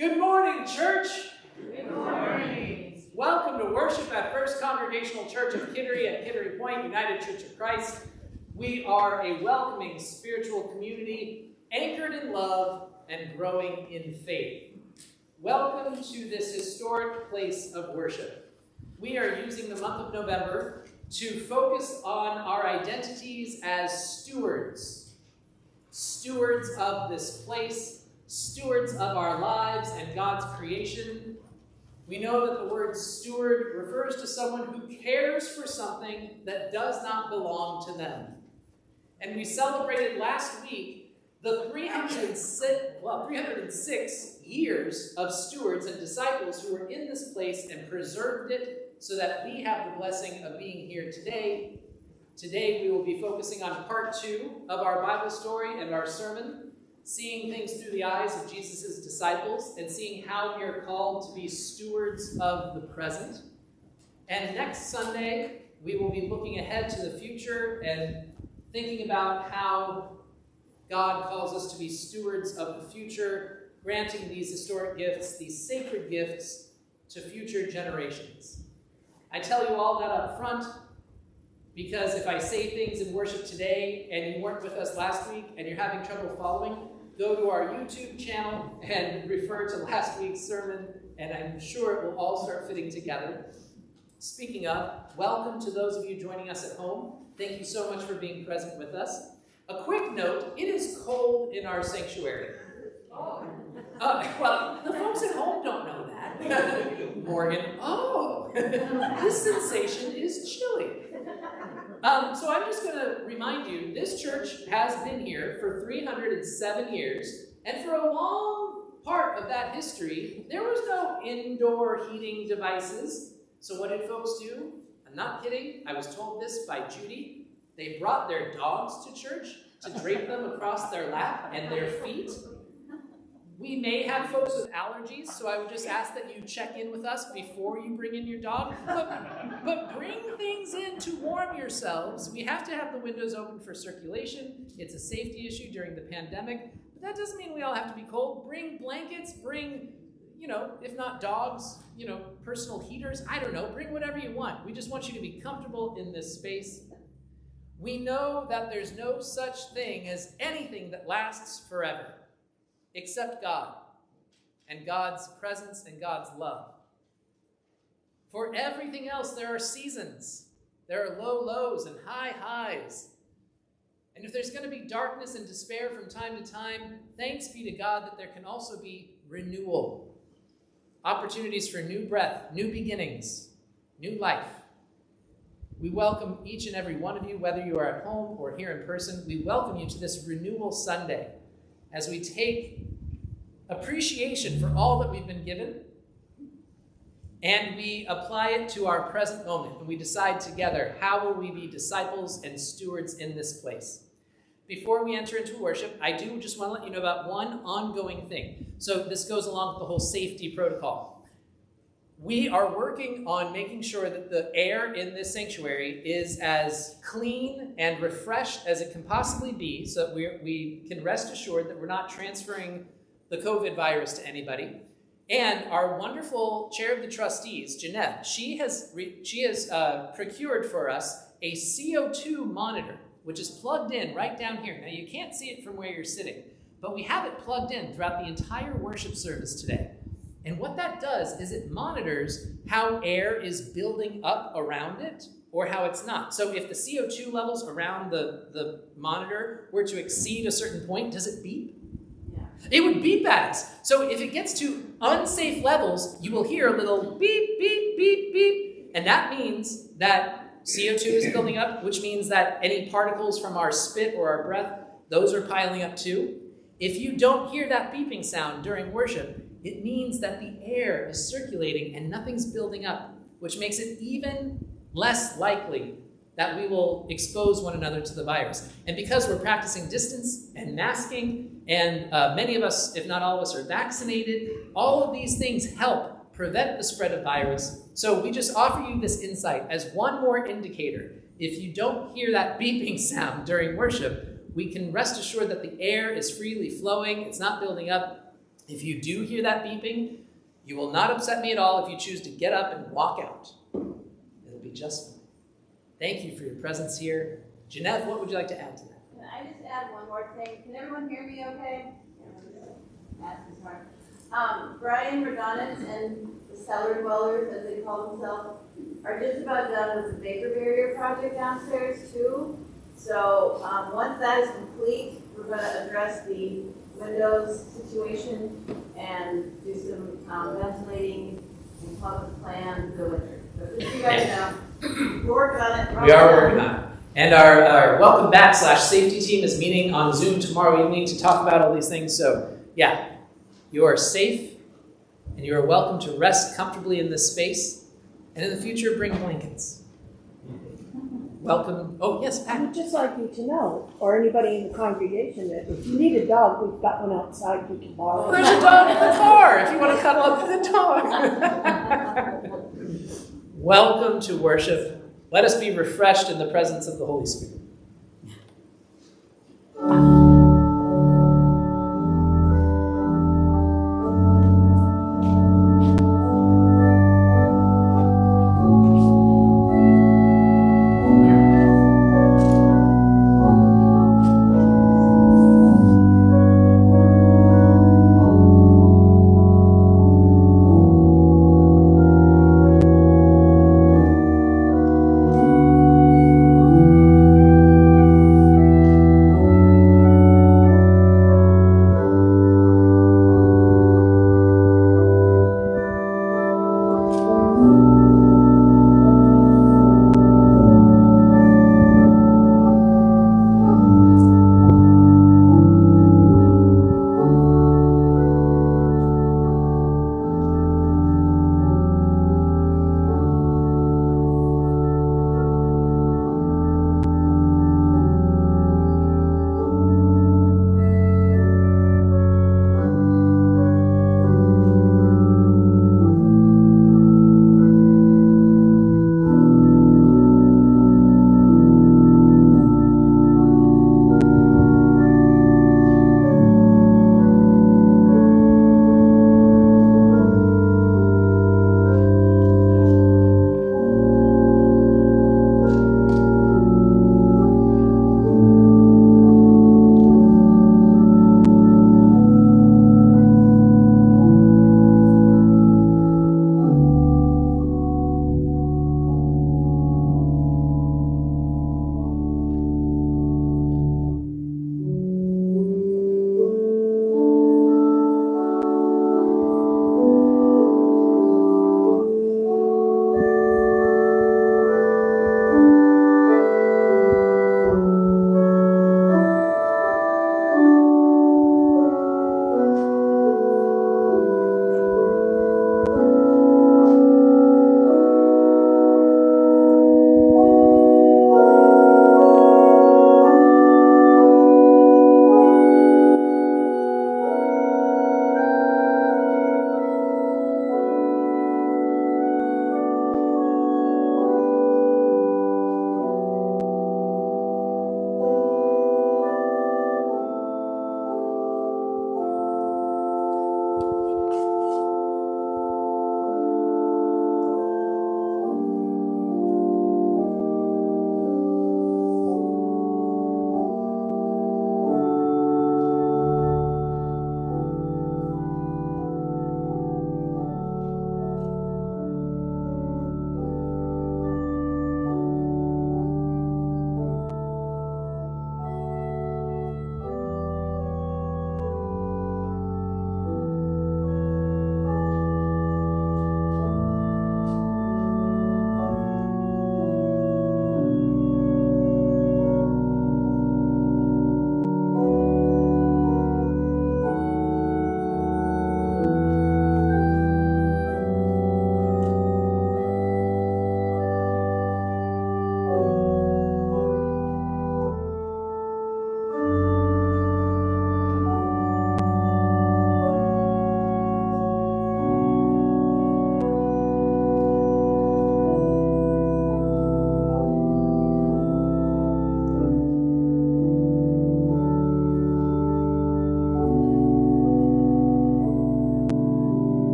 Good morning, church. Good morning. Welcome to worship at First Congregational Church of Kittery at Kittery Point, United Church of Christ. We are a welcoming spiritual community anchored in love and growing in faith. Welcome to this historic place of worship. We are using the month of November to focus on our identities as stewards. Stewards of this place, stewards of our lives and God's creation. We know that the word steward refers to someone who cares for something that does not belong to them. And we celebrated last week the 306 years of stewards and disciples who were in this place and preserved it so that we have the blessing of being here today. Today we will be focusing on part 2 of our Bible story and our sermon, seeing things through the eyes of Jesus' disciples and seeing how we are called to be stewards of the present. And next Sunday, we will be looking ahead to the future and thinking about how God calls us to be stewards of the future, granting these historic gifts, these sacred gifts, to future generations. I tell you all that up front because if I say things in worship today and you weren't with us last week and you're having trouble following, go to our YouTube channel and refer to last week's sermon, and I'm sure it will all start fitting together. Speaking of, welcome to those of you joining us at home. Thank you so much for being present with us. A quick note, it is cold in our sanctuary. Well, the folks at home don't know that. Morgan, this sensation is chilly. So I'm just going to remind you, this church has been here for 307 years, and for a long part of that history, there was no indoor heating devices. So what did folks do? I'm not kidding. I was told this by Judy. They brought their dogs to church to drape them across their lap and their feet. We may have folks with allergies, so I would just ask that you check in with us before you bring in your dog. But bring things in to warm yourselves. We have to have the windows open for circulation. It's a safety issue during the pandemic. But that doesn't mean we all have to be cold. Bring blankets, bring, if not dogs, personal heaters. I don't know. Bring whatever you want. We just want you to be comfortable in this space. We know that there's no such thing as anything that lasts forever, except God and God's presence and God's love. For everything else, there are seasons. There are low lows and high highs. And if there's going to be darkness and despair from time to time, thanks be to God that there can also be renewal. Opportunities for new breath, new beginnings, new life. We welcome each and every one of you, whether you are at home or here in person. We welcome you to this Renewal Sunday as we take appreciation for all that we've been given and we apply it to our present moment, and we decide together, how will we be disciples and stewards in this place? Before we enter into worship, I do just want to let you know about one ongoing thing. So this goes along with the whole safety protocol. We are working on making sure that the air in this sanctuary is as clean and refreshed as it can possibly be, so that we can rest assured that we're not transferring the COVID virus to anybody. And our wonderful chair of the trustees, Jeanette, she has procured for us a CO2 monitor, which is plugged in right down here. Now, you can't see it from where you're sitting, but we have it plugged in throughout the entire worship service today. And what that does is it monitors how air is building up around it or how it's not. So if the CO2 levels around the monitor were to exceed a certain point, does it beep? Yeah. It would beep at us. So if it gets to unsafe levels, you will hear a little beep, beep, beep, beep. And that means that CO2 is building up, which means that any particles from our spit or our breath, those are piling up too. If you don't hear that beeping sound during worship, it means that the air is circulating and nothing's building up, which makes it even less likely that we will expose one another to the virus. And because we're practicing distance and masking, and many of us, if not all of us, are vaccinated, all of these things help prevent the spread of virus. So we just offer you this insight as one more indicator. If you don't hear that beeping sound during worship, we can rest assured that the air is freely flowing, it's not building up, If you do hear that beeping, you will not upset me at all if you choose to get up and walk out. It'll be just fine. Thank you for your presence here. Jeanette, what would you like to add to that? Can I just add one more thing? Can everyone hear me okay? Brian Redonis and the cellar dwellers, as they call themselves, are just about done with the vapor barrier project downstairs too. So once that is complete, we're going to address the windows situation and do some ventilating and come up with a plan for the winter. So just so you guys know, we're working on it. We are working on it. And our welcome back / safety team is meeting on Zoom tomorrow evening to talk about all these things. So yeah, you are safe and you are welcome to rest comfortably in this space. And in the future, bring blankets. Welcome. Oh, yes, I Pat. would just like you to know, or anybody in the congregation, that if you need a dog, we've got one outside you can borrow. Oh, there's a dog in the car if you want to cuddle up with a dog. Welcome to worship. Let us be refreshed in the presence of the Holy Spirit.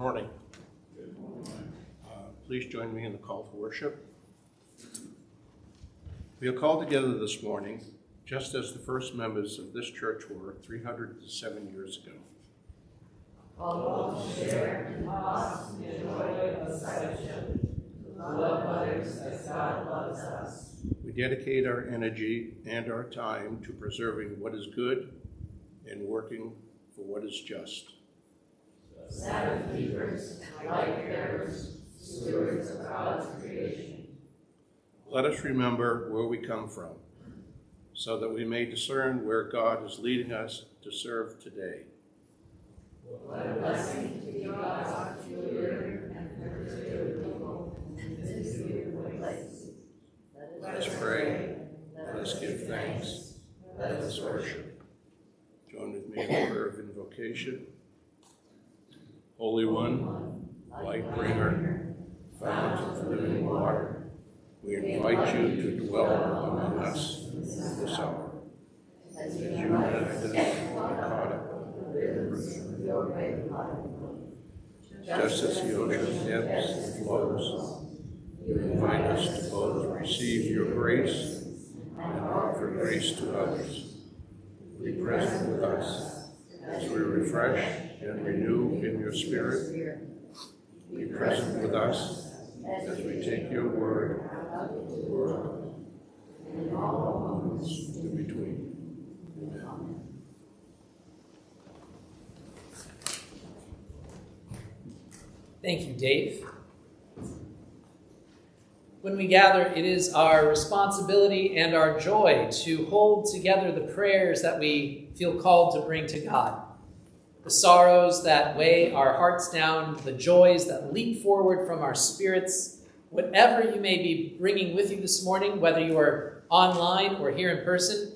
morning. Please join me in the call to worship. We are called together this morning just as the first members of this church were 307 years ago. All share in loss and joy of salvation, to love others as God loves us. We dedicate our energy and our time to preserving what is good and working for what is just. Sabbath keepers, light bearers, stewards of God's creation. Let us remember where we come from, so that we may discern where God is leading us to serve today. What a blessing to be God's peculiar and particular people in this beautiful place. Let us pray. Let us give thanks. Let us worship. Join with me in a prayer of invocation. Holy One, light bringer, fount of living water, we invite you to dwell among us this hour. As you guide us to be caught up in the rivers of your great life. Just as the ocean ebbs and flows, you invite us to both receive your grace and offer grace to others. Be present with us as we refresh and renew in your spirit. Be present with us as we take your word out into the world and all moments in between. Amen. Thank you, Dave. When we gather, it is our responsibility and our joy to hold together the prayers that we feel called to bring to God. The sorrows that weigh our hearts down, the joys that leap forward from our spirits, whatever you may be bringing with you this morning, whether you are online or here in person,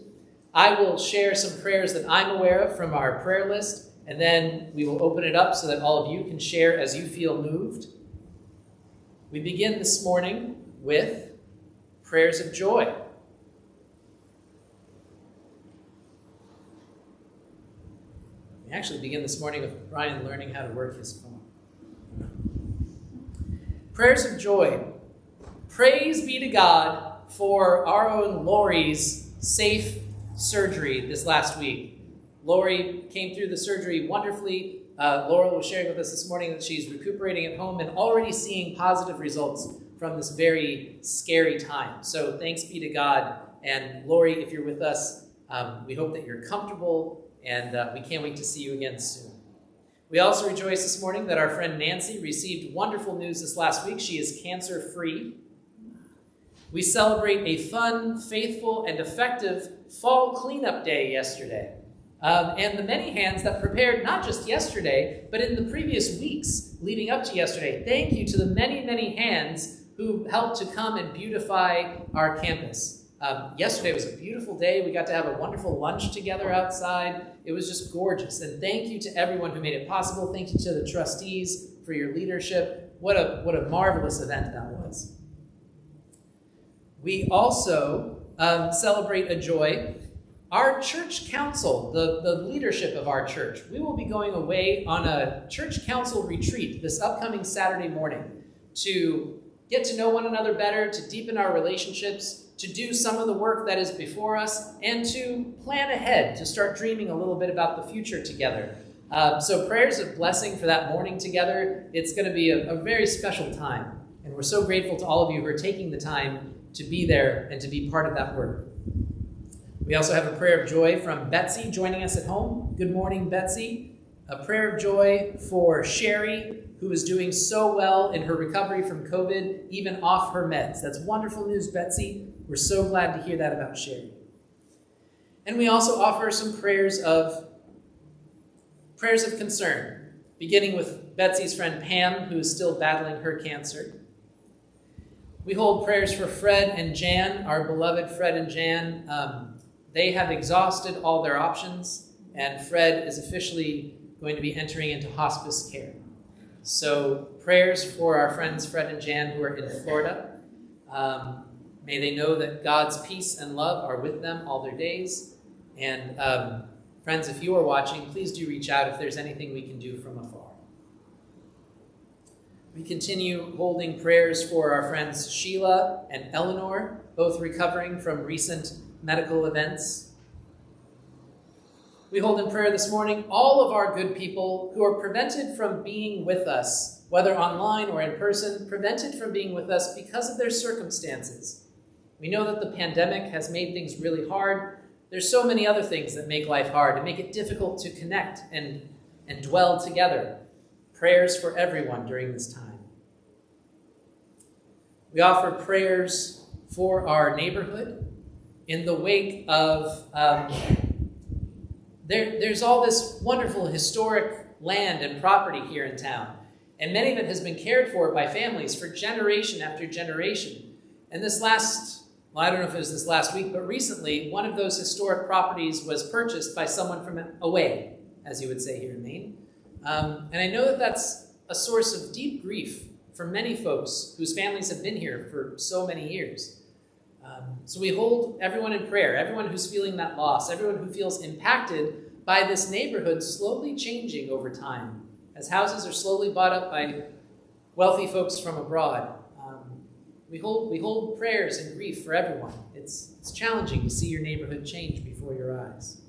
I will share some prayers that I'm aware of from our prayer list, and then we will open it up so that all of you can share as you feel moved. We begin this morning with prayers of joy. We actually begin this morning with Brian learning how to work his phone. Prayers of joy. Praise be to God for our own Lori's safe surgery this last week. Lori came through the surgery wonderfully. Laurel was sharing with us this morning that she's recuperating at home and already seeing positive results from this very scary time. So thanks be to God. And Lori, if you're with us, we hope that you're comfortable, and we can't wait to see you again soon. We also rejoice this morning that our friend Nancy received wonderful news this last week. She is cancer-free. We celebrate a fun, faithful, and effective fall cleanup day yesterday. And the many hands that prepared not just yesterday, but in the previous weeks leading up to yesterday. Thank you to the many, many hands who helped to come and beautify our campus. Yesterday was a beautiful day. We got to have a wonderful lunch together outside. It was just gorgeous. And thank you to everyone who made it possible. Thank you to the trustees for your leadership. What a marvelous event that was. We also celebrate a joy. Our church council, the leadership of our church, we will be going away on a church council retreat this upcoming Saturday morning to get to know one another better, to deepen our relationships, to do some of the work that is before us, and to plan ahead, to start dreaming a little bit about the future together. So prayers of blessing for that morning together. It's going to be a very special time, and we're so grateful to all of you who are taking the time to be there and to be part of that work. We also have a prayer of joy from Betsy joining us at home. Good morning, Betsy. A prayer of joy for Sherry, who is doing so well in her recovery from COVID, even off her meds. That's wonderful news, Betsy. We're so glad to hear that about Sherry. And we also offer some prayers of concern, beginning with Betsy's friend Pam, who is still battling her cancer. We hold prayers for Fred and Jan, our beloved Fred and Jan. They have exhausted all their options, and Fred is officially going to be entering into hospice care. So prayers for our friends Fred and Jan who are in Florida. May they know that God's peace and love are with them all their days. And friends, if you are watching, please do reach out if there's anything we can do from afar. We continue holding prayers for our friends Sheila and Eleanor, both recovering from recent medical events. We hold in prayer this morning all of our good people who are prevented from being with us, whether online or in person, prevented from being with us because of their circumstances. We know that the pandemic has made things really hard. There's so many other things that make life hard and make it difficult to connect and dwell together. Prayers for everyone during this time. We offer prayers for our neighborhood in the wake of, there's all this wonderful historic land and property here in town, and many of it has been cared for by families for generation after generation. And I don't know if it was this last week, but recently, one of those historic properties was purchased by someone from away, as you would say here in Maine. And I know that that's a source of deep grief for many folks whose families have been here for so many years. So we hold everyone in prayer, everyone who's feeling that loss, everyone who feels impacted by this neighborhood slowly changing over time, as houses are slowly bought up by wealthy folks from abroad. We hold prayers and grief for everyone. It's challenging to see your neighborhood change before your eyes.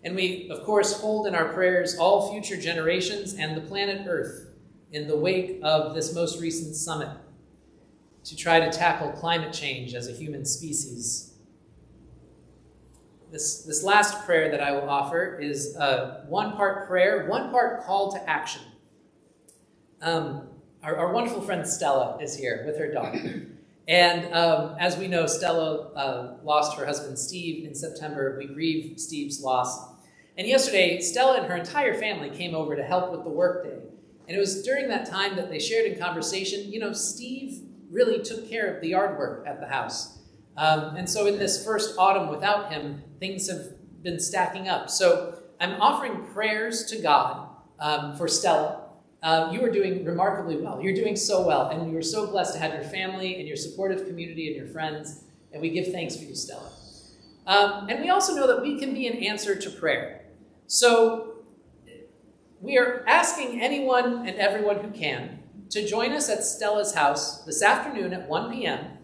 And we, of course, hold in our prayers all future generations and the planet Earth in the wake of this most recent summit to try to tackle climate change as a human species. This last prayer that I will offer is one part prayer, one part call to action. Our wonderful friend Stella is here with her dog. And as we know, Stella lost her husband Steve in September. We grieve Steve's loss. And yesterday, Stella and her entire family came over to help with the workday. And it was during that time that they shared in conversation, Steve really took care of the yard work at the house. And so in this first autumn without him, things have been stacking up. So I'm offering prayers to God for Stella. You are doing remarkably well. You're doing so well. And we are so blessed to have your family and your supportive community and your friends. And we give thanks for you, Stella. And we also know that we can be an answer to prayer. So we are asking anyone and everyone who can to join us at Stella's house this afternoon at 1 p.m.